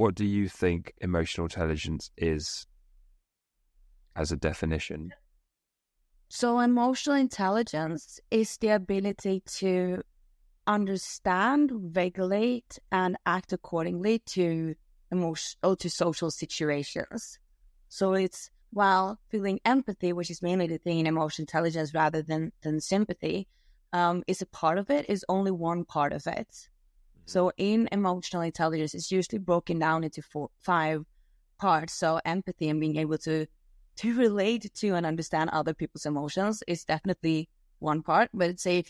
what do you think emotional intelligence is as a definition? So emotional intelligence is the ability to understand, regulate, and act accordingly to social situations. So it's, while feeling empathy, which is mainly the thing in emotional intelligence rather than sympathy, is a part of it, is only one part of it. So in emotional intelligence, it's usually broken down into 5 parts. So empathy and being able to relate to and understand other people's emotions is definitely one part. But say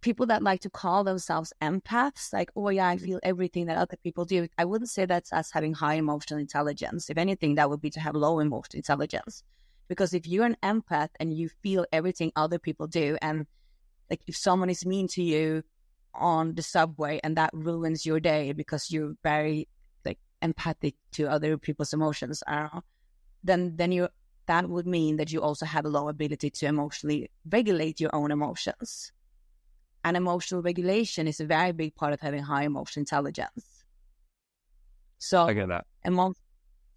people that like to call themselves empaths, like, oh yeah, I feel everything that other people do, I wouldn't say that's us having high emotional intelligence. If anything, that would be to have low emotional intelligence. Because if you're an empath and you feel everything other people do, and like if someone is mean to you on the subway and that ruins your day because you're very like empathic to other people's emotions, then that would mean that you also have a low ability to emotionally regulate your own emotions. And emotional regulation is a very big part of having high emotional intelligence. So I get that.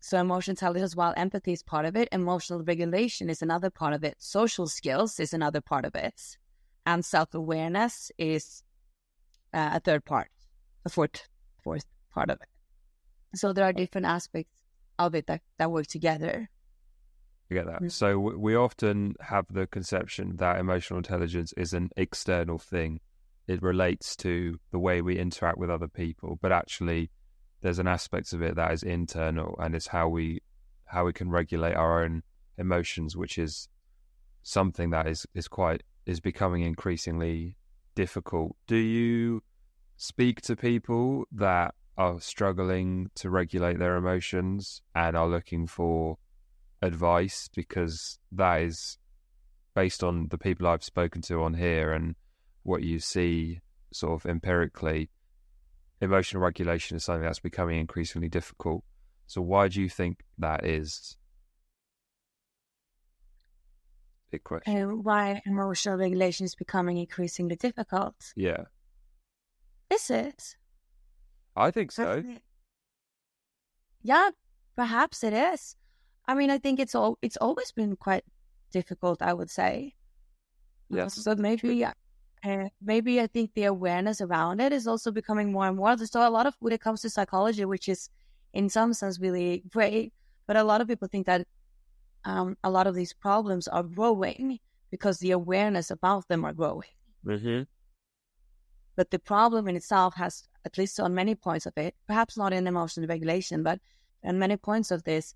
So emotional intelligence, while empathy is part of it, emotional regulation is another part of it. Social skills is another part of it. And self-awareness is a fourth part of it. So there are different aspects of it that work together. I get that. So we often have the conception that emotional intelligence is an external thing. It relates to the way we interact with other people, but actually there's an aspect of it that is internal, and it's how we can regulate our own emotions, which is something that is becoming increasingly difficult. Do you speak to people that are struggling to regulate their emotions and are looking for advice? Because that is based on the people I've spoken to on here and what you see sort of empirically. Emotional regulation is something that's becoming increasingly difficult. So why do you think that is? Big question. Why emotional regulation is becoming increasingly difficult? Yeah, Is it? I think so. Yeah, perhaps it is. I mean, I think it's always been quite difficult, I would say. Yes. So maybe I think the awareness around it is also becoming more and more. So a lot of when it comes to psychology, which is in some sense really great, but a lot of people think that a lot of these problems are growing because the awareness about them are growing. Mm-hmm. But the problem in itself has, at least on many points of it, perhaps not in emotional regulation, but on many points of this,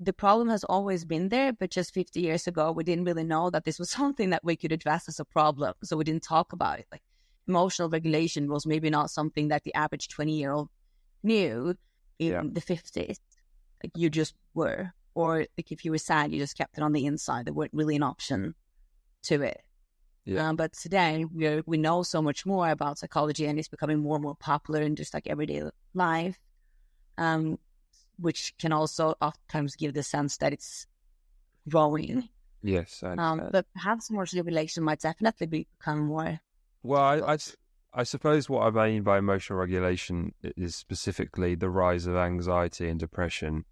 the problem has always been there, but just 50 years ago, we didn't really know that this was something that we could address as a problem. So we didn't talk about it. Like emotional regulation was maybe not something that the average 20-year-old knew in the 50s. Like you just were. Or like if you were sad, you just kept it on the inside. There weren't really an option to it. Yeah. But today we know so much more about psychology, and it's becoming more and more popular in just like everyday life, which can also oftentimes give the sense that it's growing. Yes. But perhaps emotional regulation might definitely become more. Well, I suppose what I mean by emotional regulation is specifically the rise of anxiety and depression.